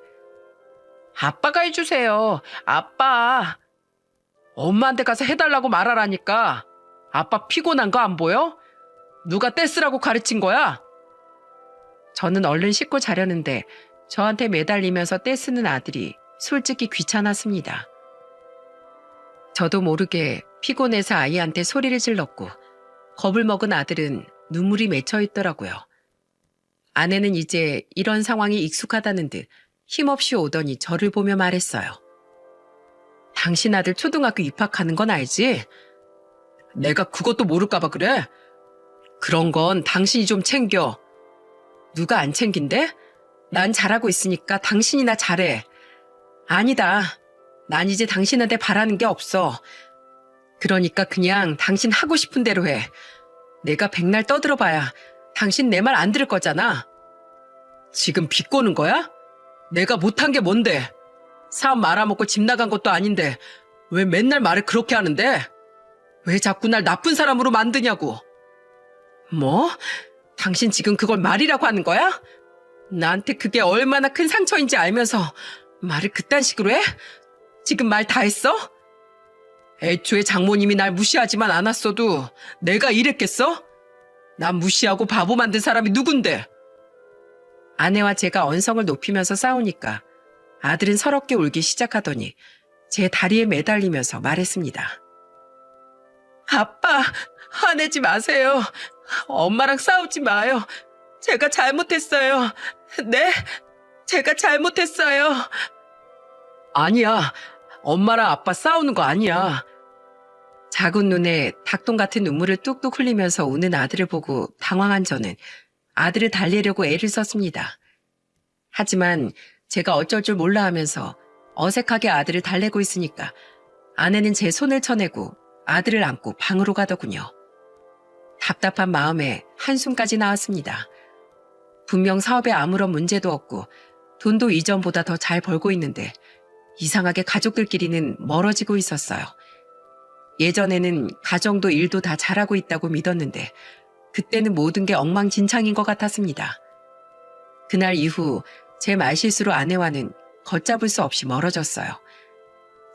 아빠가 해주세요. 아빠. 엄마한테 가서 해달라고 말하라니까. 아빠 피곤한 거 안 보여? 누가 떼쓰라고 가르친 거야? 저는 얼른 씻고 자려는데 저한테 매달리면서 떼쓰는 아들이 솔직히 귀찮았습니다. 저도 모르게 피곤해서 아이한테 소리를 질렀고 겁을 먹은 아들은 눈물이 맺혀 있더라고요. 아내는 이제 이런 상황이 익숙하다는 듯 힘없이 오더니 저를 보며 말했어요. 당신 아들 초등학교 입학하는 건 알지? 내가 그것도 모를까 봐 그래? 그런 건 당신이 좀 챙겨. 누가 안 챙긴대? 난 잘하고 있으니까 당신이나 잘해. 아니다. 난 이제 당신한테 바라는 게 없어. 그러니까 그냥 당신 하고 싶은 대로 해. 내가 백날 떠들어봐야 당신 내 말 안 들을 거잖아. 지금 비꼬는 거야? 내가 못한 게 뭔데? 사업 말아먹고 집 나간 것도 아닌데 왜 맨날 말을 그렇게 하는데? 왜 자꾸 날 나쁜 사람으로 만드냐고. 뭐? 당신 지금 그걸 말이라고 하는 거야? 나한테 그게 얼마나 큰 상처인지 알면서 말을 그딴 식으로 해? 지금 말 다 했어? 애초에 장모님이 날 무시하지만 않았어도 내가 이랬겠어? 난 무시하고 바보 만든 사람이 누군데? 아내와 제가 언성을 높이면서 싸우니까 아들은 서럽게 울기 시작하더니 제 다리에 매달리면서 말했습니다. 아빠, 화내지 마세요. 엄마랑 싸우지 마요. 제가 잘못했어요. 네? 제가 잘못했어요. 아니야. 엄마랑 아빠 싸우는 거 아니야. 작은 눈에 닭똥 같은 눈물을 뚝뚝 흘리면서 우는 아들을 보고 당황한 저는 아들을 달래려고 애를 썼습니다. 하지만 제가 어쩔 줄 몰라 하면서 어색하게 아들을 달래고 있으니까 아내는 제 손을 쳐내고 아들을 안고 방으로 가더군요. 답답한 마음에 한숨까지 나왔습니다. 분명 사업에 아무런 문제도 없고 돈도 이전보다 더 잘 벌고 있는데 이상하게 가족들끼리는 멀어지고 있었어요. 예전에는 가정도 일도 다 잘하고 있다고 믿었는데 그때는 모든 게 엉망진창인 것 같았습니다. 그날 이후 제 말실수로 아내와는 걷잡을 수 없이 멀어졌어요.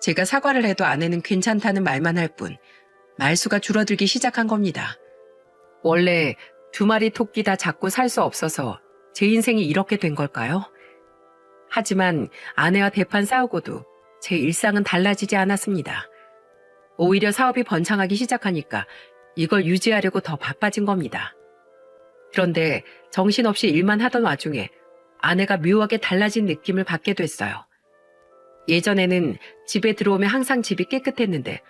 제가 사과를 해도 아내는 괜찮다는 말만 할 뿐 말수가 줄어들기 시작한 겁니다. 원래 2마리 토끼 다 잡고 살 수 없어서 제 인생이 이렇게 된 걸까요? 하지만 아내와 대판 싸우고도 제 일상은 달라지지 않았습니다. 오히려 사업이 번창하기 시작하니까 이걸 유지하려고 더 바빠진 겁니다. 그런데 정신없이 일만 하던 와중에 아내가 묘하게 달라진 느낌을 받게 됐어요. 예전에는 집에 들어오면 항상 집이 깨끗했는데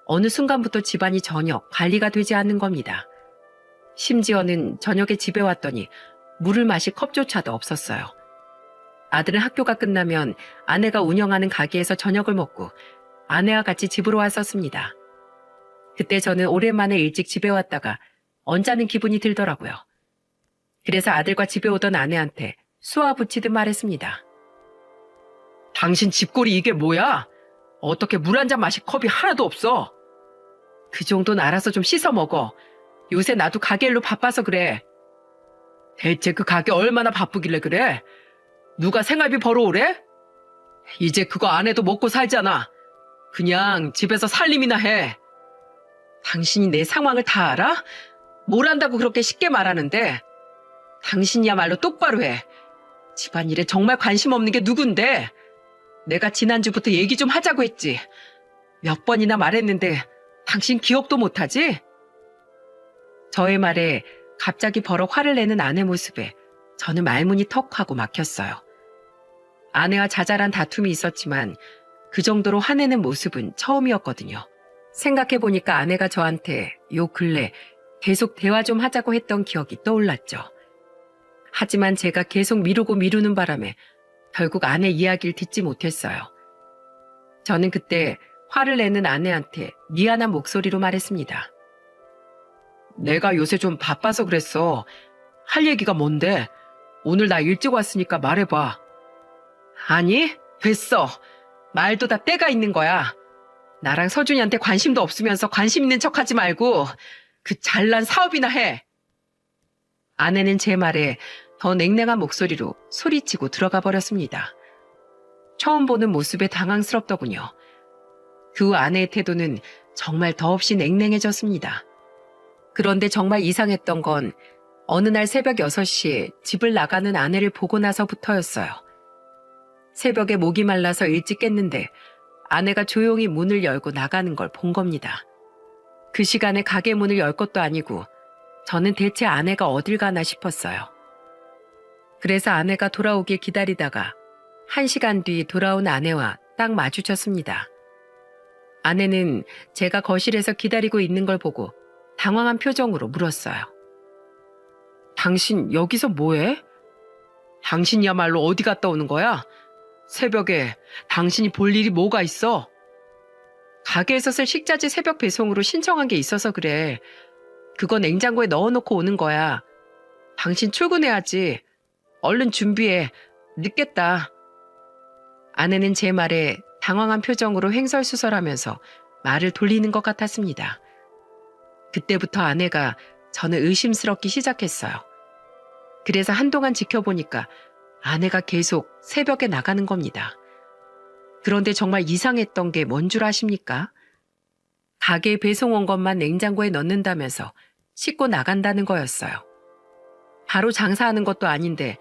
어느 순간부터 집안이 전혀 관리가 되지 않는 겁니다. 심지어는 저녁에 집에 왔더니 물을 마실 컵조차도 없었어요. 아들은 학교가 끝나면 아내가 운영하는 가게에서 저녁을 먹고 아내와 같이 집으로 왔었습니다. 그때 저는 오랜만에 일찍 집에 왔다가 언짢은 기분이 들더라고요. 그래서 아들과 집에 오던 아내한테 쏘아붙이듯 말했습니다. 당신 집골이 이게 뭐야? 어떻게 물 한 잔 마실 컵이 하나도 없어? 그 정도는 알아서 좀 씻어 먹어. 요새 나도 가게 일로 바빠서 그래. 대체 그 가게 얼마나 바쁘길래 그래? 누가 생활비 벌어오래? 이제 그거 안 해도 먹고 살잖아. 그냥 집에서 살림이나 해. 당신이 내 상황을 다 알아? 뭘 안다고 그렇게 쉽게 말하는데? 당신이야말로 똑바로 해. 집안일에 정말 관심 없는 게 누군데? 내가 지난주부터 얘기 좀 하자고 했지. 몇 번이나 말했는데 당신 기억도 못하지? 저의 말에 갑자기 버럭 화를 내는 아내 모습에 저는 말문이 턱하고 막혔어요. 아내와 자잘한 다툼이 있었지만 그 정도로 화내는 모습은 처음이었거든요. 생각해보니까 아내가 저한테 요 근래 계속 대화 좀 하자고 했던 기억이 떠올랐죠. 하지만 제가 계속 미루고 미루는 바람에 결국 아내 이야기를 듣지 못했어요. 저는 그때 화를 내는 아내한테 미안한 목소리로 말했습니다. 내가 요새 좀 바빠서 그랬어. 할 얘기가 뭔데? 오늘 나 일찍 왔으니까 말해봐. 아니, 됐어. 말도 다 때가 있는 거야. 나랑 서준이한테 관심도 없으면서 관심 있는 척하지 말고 그 잘난 사업이나 해. 아내는 제 말에 더 냉랭한 목소리로 소리치고 들어가 버렸습니다. 처음 보는 모습에 당황스럽더군요. 그 후 아내의 태도는 정말 더없이 냉랭해졌습니다. 그런데 정말 이상했던 건 어느 날 새벽 6시에 집을 나가는 아내를 보고 나서부터였어요. 새벽에 목이 말라서 일찍 깼는데 아내가 조용히 문을 열고 나가는 걸 본 겁니다. 그 시간에 가게 문을 열 것도 아니고 저는 대체 아내가 어딜 가나 싶었어요. 그래서 아내가 돌아오길 기다리다가 1시간 뒤 돌아온 아내와 딱 마주쳤습니다. 아내는 제가 거실에서 기다리고 있는 걸 보고 당황한 표정으로 물었어요. 당신 여기서 뭐해? 당신이야말로 어디 갔다 오는 거야? 새벽에 당신이 볼 일이 뭐가 있어? 가게에서 쓸 식자재 새벽 배송으로 신청한 게 있어서 그래. 그거 냉장고에 넣어놓고 오는 거야. 당신 출근해야지. 얼른 준비해. 늦겠다. 아내는 제 말에 당황한 표정으로 횡설수설하면서 말을 돌리는 것 같았습니다. 그때부터 아내가 저는 의심스럽기 시작했어요. 그래서 한동안 지켜보니까 아내가 계속 새벽에 나가는 겁니다. 그런데 정말 이상했던 게 뭔 줄 아십니까? 가게에 배송 온 것만 냉장고에 넣는다면서 씻고 나간다는 거였어요. 바로 장사하는 것도 아닌데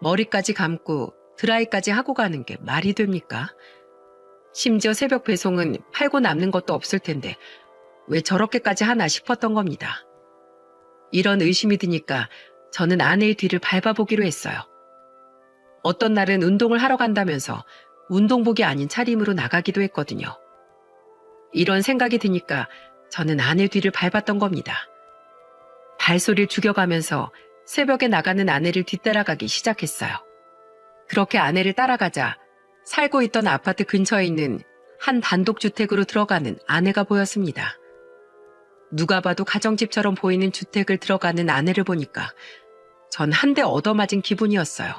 머리까지 감고 드라이까지 하고 가는 게 말이 됩니까? 심지어 새벽 배송은 팔고 남는 것도 없을 텐데 왜 저렇게까지 하나 싶었던 겁니다. 이런 의심이 드니까 저는 아내의 뒤를 밟아보기로 했어요. 어떤 날은 운동을 하러 간다면서 운동복이 아닌 차림으로 나가기도 했거든요. 이런 생각이 드니까 저는 아내 뒤를 밟았던 겁니다. 발소리를 죽여가면서 새벽에 나가는 아내를 뒤따라가기 시작했어요. 그렇게 아내를 따라가자 살고 있던 아파트 근처에 있는 한 단독주택으로 들어가는 아내가 보였습니다. 누가 봐도 가정집처럼 보이는 주택을 들어가는 아내를 보니까 전 한 대 얻어맞은 기분이었어요.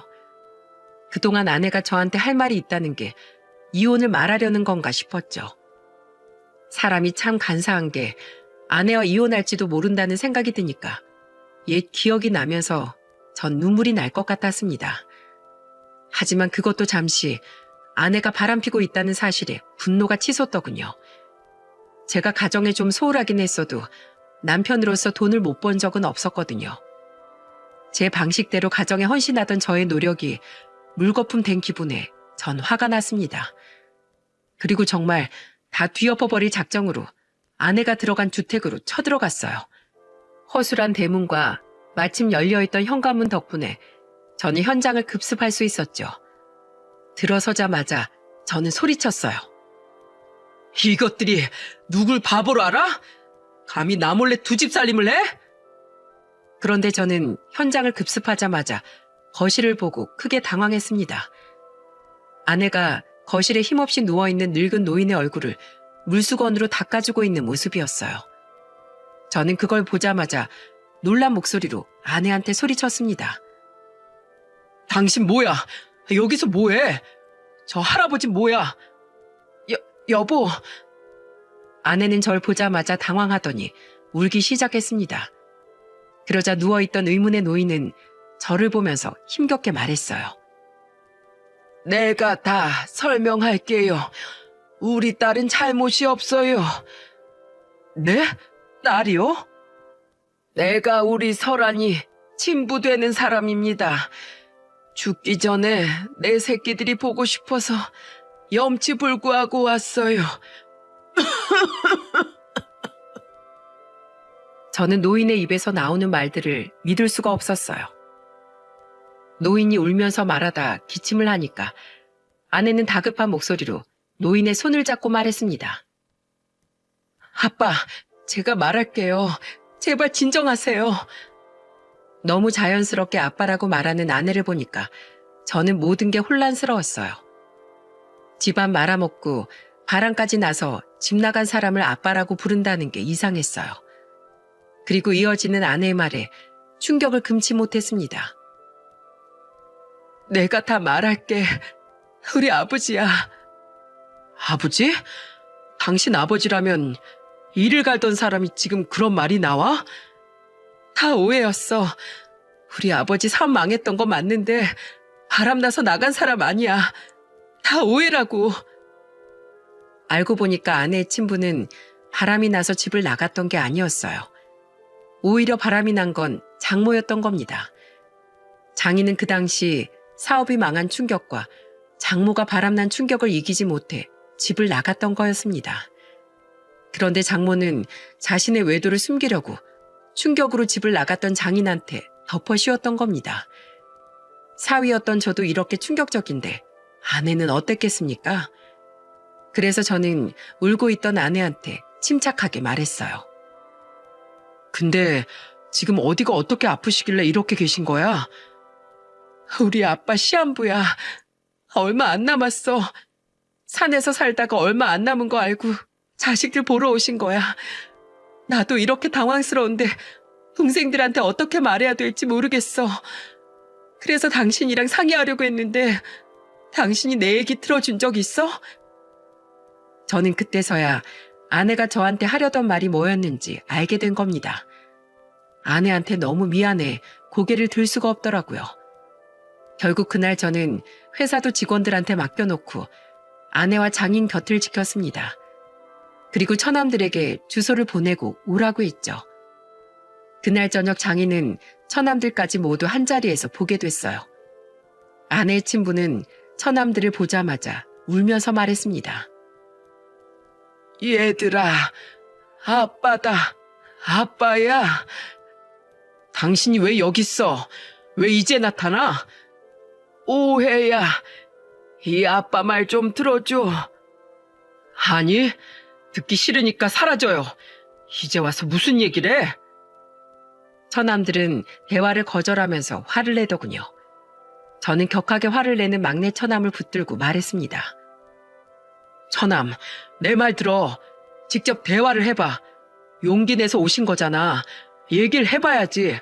그동안 아내가 저한테 할 말이 있다는 게 이혼을 말하려는 건가 싶었죠. 사람이 참 간사한 게 아내와 이혼할지도 모른다는 생각이 드니까 옛 기억이 나면서 전 눈물이 날 것 같았습니다. 하지만 그것도 잠시 아내가 바람피고 있다는 사실에 분노가 치솟더군요. 제가 가정에 좀 소홀하긴 했어도 남편으로서 돈을 못 번 적은 없었거든요. 제 방식대로 가정에 헌신하던 저의 노력이 물거품 된 기분에 전 화가 났습니다. 그리고 정말 다 뒤엎어버릴 작정으로 아내가 들어간 주택으로 쳐들어갔어요. 허술한 대문과 마침 열려있던 현관문 덕분에 저는 현장을 급습할 수 있었죠. 들어서자마자 저는 소리쳤어요. 이것들이 누굴 바보로 알아? 감히 나 몰래 두 집 살림을 해? 그런데 저는 현장을 급습하자마자 거실을 보고 크게 당황했습니다. 아내가 거실에 힘없이 누워있는 늙은 노인의 얼굴을 물수건으로 닦아주고 있는 모습이었어요. 저는 그걸 보자마자 놀란 목소리로 아내한테 소리쳤습니다. 당신 뭐야? 여기서 뭐해? 저 할아버지 뭐야? 여보. 아내는 절 보자마자 당황하더니 울기 시작했습니다. 그러자 누워있던 의문의 노인은 저를 보면서 힘겹게 말했어요. 내가 다 설명할게요. 우리 딸은 잘못이 없어요. 네? 딸이요? 내가 우리 설안이 친부되는 사람입니다. 죽기 전에 내 새끼들이 보고 싶어서 염치불구하고 왔어요. 저는 노인의 입에서 나오는 말들을 믿을 수가 없었어요. 노인이 울면서 말하다 기침을 하니까 아내는 다급한 목소리로 노인의 손을 잡고 말했습니다. 아빠, 제가 말할게요. 제발 진정하세요. 너무 자연스럽게 아빠라고 말하는 아내를 보니까 저는 모든 게 혼란스러웠어요. 집안 말아먹고 바람까지 나서 집 나간 사람을 아빠라고 부른다는 게 이상했어요. 그리고 이어지는 아내의 말에 충격을 금치 못했습니다. 내가 다 말할게. 우리 아버지야. 아버지? 당신 아버지라면 이를 갈던 사람이 지금 그런 말이 나와? 다 오해였어. 우리 아버지 삶 망했던 거 맞는데 바람나서 나간 사람 아니야. 다 오해라고. 알고 보니까 아내의 친부는 바람이 나서 집을 나갔던 게 아니었어요. 오히려 바람이 난 건 장모였던 겁니다. 장인은 그 당시 사업이 망한 충격과 장모가 바람난 충격을 이기지 못해 집을 나갔던 거였습니다. 그런데 장모는 자신의 외도를 숨기려고 충격으로 집을 나갔던 장인한테 덮어 씌웠던 겁니다. 사위였던 저도 이렇게 충격적인데 아내는 어땠겠습니까? 그래서 저는 울고 있던 아내한테 침착하게 말했어요. 근데 지금 어디가 어떻게 아프시길래 이렇게 계신 거야? 우리 아빠 시한부야. 얼마 안 남았어. 산에서 살다가 얼마 안 남은 거 알고 자식들 보러 오신 거야. 나도 이렇게 당황스러운데 동생들한테 어떻게 말해야 될지 모르겠어. 그래서 당신이랑 상의하려고 했는데 당신이 내 얘기 들어준 적 있어? 저는 그때서야 아내가 저한테 하려던 말이 뭐였는지 알게 된 겁니다. 아내한테 너무 미안해 고개를 들 수가 없더라고요. 결국 그날 저는 회사도 직원들한테 맡겨놓고 아내와 장인 곁을 지켰습니다. 그리고 처남들에게 주소를 보내고 오라고 했죠. 그날 저녁 장인은 처남들까지 모두 한자리에서 보게 됐어요. 아내의 친부는 처남들을 보자마자 울면서 말했습니다. 얘들아, 아빠다. 아빠야. 당신이 왜 여기 있어? 왜 이제 나타나? 오해야. 이 아빠 말 좀 들어줘. 아니, 듣기 싫으니까 사라져요. 이제 와서 무슨 얘기를 해? 처남들은 대화를 거절하면서 화를 내더군요. 저는 격하게 화를 내는 막내 처남을 붙들고 말했습니다. 처남, 내 말 들어. 직접 대화를 해봐. 용기 내서 오신 거잖아. 얘기를 해봐야지.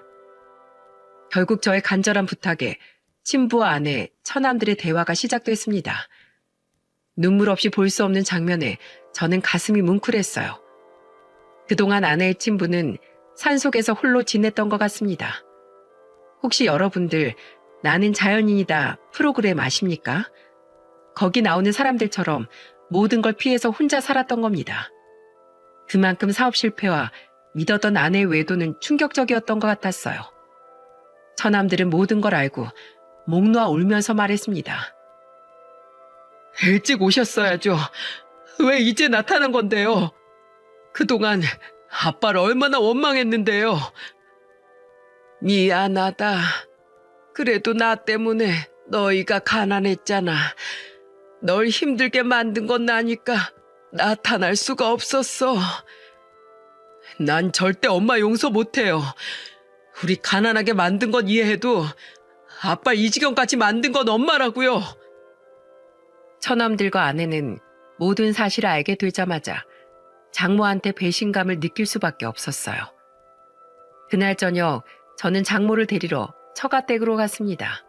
결국 저의 간절한 부탁에 친부와 아내, 처남들의 대화가 시작됐습니다. 눈물 없이 볼 수 없는 장면에 저는 가슴이 뭉클했어요. 그동안 아내의 친부는 산속에서 홀로 지냈던 것 같습니다. 혹시 여러분들 나는 자연인이다 프로그램 아십니까? 거기 나오는 사람들처럼 모든 걸 피해서 혼자 살았던 겁니다. 그만큼 사업 실패와 믿었던 아내의 외도는 충격적이었던 것 같았어요. 처남들은 모든 걸 알고 목 놓아 울면서 말했습니다. 일찍 오셨어야죠. 왜 이제 나타난 건데요? 그동안 아빠를 얼마나 원망했는데요. 미안하다. 그래도 나 때문에 너희가 가난했잖아. 널 힘들게 만든 건 나니까 나타날 수가 없었어. 난 절대 엄마 용서 못해요. 우리 가난하게 만든 건 이해해도 아빠 이 지경까지 만든 건 엄마라고요. 처남들과 아내는 모든 사실을 알게 되자마자 장모한테 배신감을 느낄 수밖에 없었어요. 그날 저녁 저는 장모를 데리러 처가댁으로 갔습니다.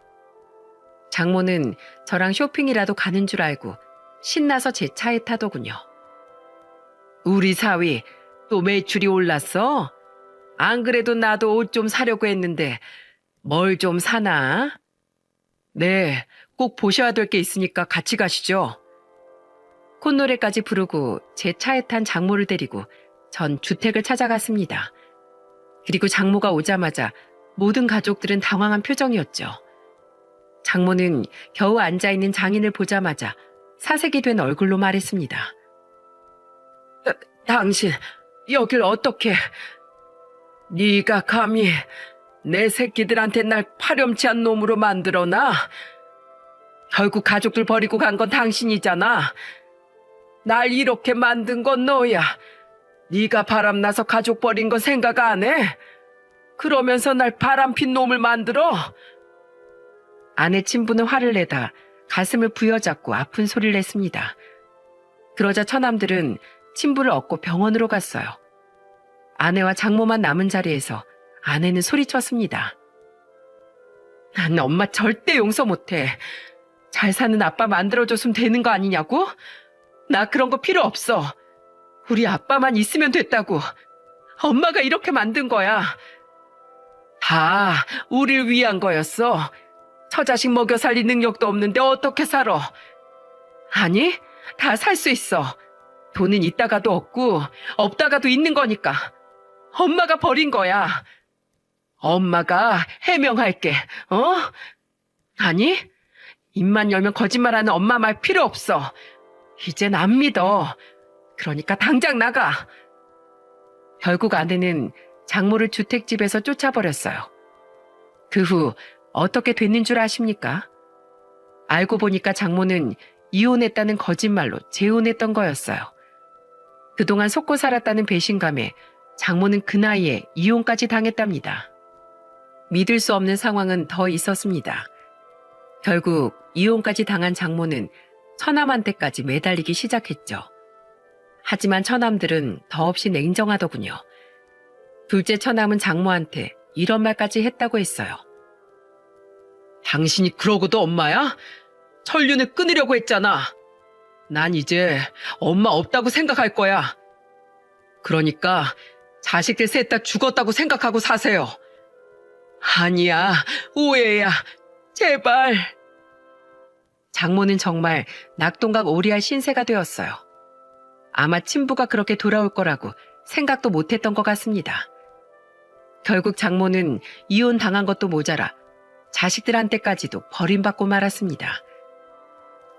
장모는 저랑 쇼핑이라도 가는 줄 알고 신나서 제 차에 타더군요. 우리 사위 또 매출이 올랐어? 안 그래도 나도 옷 좀 사려고 했는데 뭘 좀 사나? 네, 꼭 보셔야 될 게 있으니까 같이 가시죠. 콧노래까지 부르고 제 차에 탄 장모를 데리고 전 주택을 찾아갔습니다. 그리고 장모가 오자마자 모든 가족들은 당황한 표정이었죠. 장모는 겨우 앉아있는 장인을 보자마자 사색이 된 얼굴로 말했습니다. 당신 여길 어떻게... 네가 감히 내 새끼들한테 날 파렴치한 놈으로 만들어놔? 결국 가족들 버리고 간 건 당신이잖아. 날 이렇게 만든 건 너야. 네가 바람나서 가족 버린 거 생각 안 해? 그러면서 날 바람핀 놈을 만들어? 아내 친부는 화를 내다 가슴을 부여잡고 아픈 소리를 냈습니다. 그러자 처남들은 친부를 업고 병원으로 갔어요. 아내와 장모만 남은 자리에서 아내는 소리쳤습니다. 난 엄마 절대 용서 못해. 잘 사는 아빠 만들어줬으면 되는 거 아니냐고? 나 그런 거 필요 없어. 우리 아빠만 있으면 됐다고. 엄마가 이렇게 만든 거야. 다 우릴 위한 거였어. 처자식 먹여 살릴 능력도 없는데 어떻게 살아? 아니, 다 살 수 있어. 돈은 있다가도 없고 없다가도 있는 거니까. 엄마가 버린 거야. 엄마가 해명할게. 어? 아니, 입만 열면 거짓말하는 엄마 말 필요 없어. 이젠 안 믿어. 그러니까 당장 나가. 결국 아내는 장모를 주택집에서 쫓아버렸어요. 그 후 어떻게 됐는 줄 아십니까? 알고 보니까 장모는 이혼했다는 거짓말로 재혼했던 거였어요. 그동안 속고 살았다는 배신감에 장모는 그 나이에 이혼까지 당했답니다. 믿을 수 없는 상황은 더 있었습니다. 결국 이혼까지 당한 장모는 처남한테까지 매달리기 시작했죠. 하지만 처남들은 더없이 냉정하더군요. 둘째 처남은 장모한테 이런 말까지 했다고 했어요. 당신이 그러고도 엄마야? 천륜을 끊으려고 했잖아. 난 이제 엄마 없다고 생각할 거야. 그러니까 자식들 셋 다 죽었다고 생각하고 사세요. 아니야, 오해야. 제발. 장모는 정말 낙동강 오리알 신세가 되었어요. 아마 친부가 그렇게 돌아올 거라고 생각도 못했던 것 같습니다. 결국 장모는 이혼 당한 것도 모자라 자식들한테까지도 버림받고 말았습니다.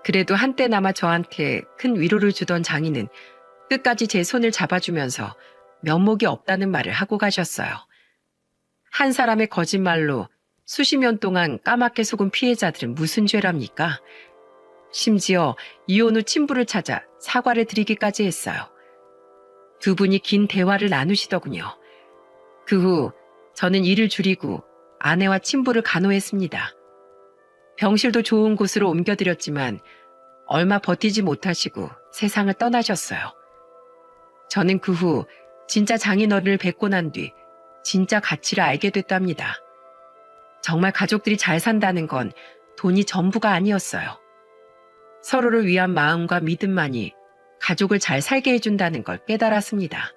그래도 한때나마 저한테 큰 위로를 주던 장인은 끝까지 제 손을 잡아주면서 면목이 없다는 말을 하고 가셨어요. 한 사람의 거짓말로 수십 년 동안 까맣게 속은 피해자들은 무슨 죄랍니까? 심지어 이혼 후 친부를 찾아 사과를 드리기까지 했어요. 두 분이 긴 대화를 나누시더군요. 그 후 저는 일을 줄이고 아내와 친부를 간호했습니다. 병실도 좋은 곳으로 옮겨드렸지만 얼마 버티지 못하시고 세상을 떠나셨어요. 저는 그 후 진짜 장인어른을 뵙고 난 뒤 진짜 가치를 알게 됐답니다. 정말 가족들이 잘 산다는 건 돈이 전부가 아니었어요. 서로를 위한 마음과 믿음만이 가족을 잘 살게 해준다는 걸 깨달았습니다.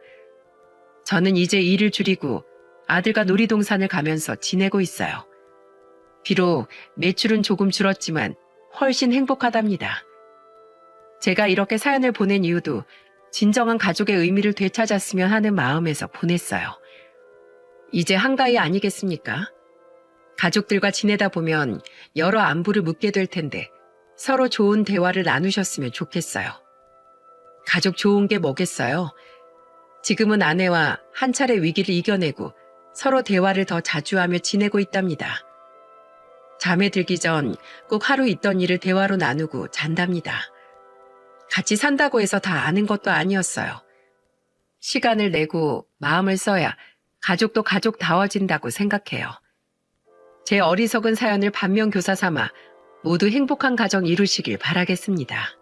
저는 이제 일을 줄이고 아들과 놀이동산을 가면서 지내고 있어요. 비록 매출은 조금 줄었지만 훨씬 행복하답니다. 제가 이렇게 사연을 보낸 이유도 진정한 가족의 의미를 되찾았으면 하는 마음에서 보냈어요. 이제 한가위 아니겠습니까? 가족들과 지내다 보면 여러 안부를 묻게 될 텐데 서로 좋은 대화를 나누셨으면 좋겠어요. 가족 좋은 게 뭐겠어요? 지금은 아내와 한 차례 위기를 이겨내고 서로 대화를 더 자주 하며 지내고 있답니다. 잠에 들기 전 꼭 하루 있던 일을 대화로 나누고 잔답니다. 같이 산다고 해서 다 아는 것도 아니었어요. 시간을 내고 마음을 써야 가족도 가족다워진다고 생각해요. 제 어리석은 사연을 반면교사 삼아 모두 행복한 가정 이루시길 바라겠습니다.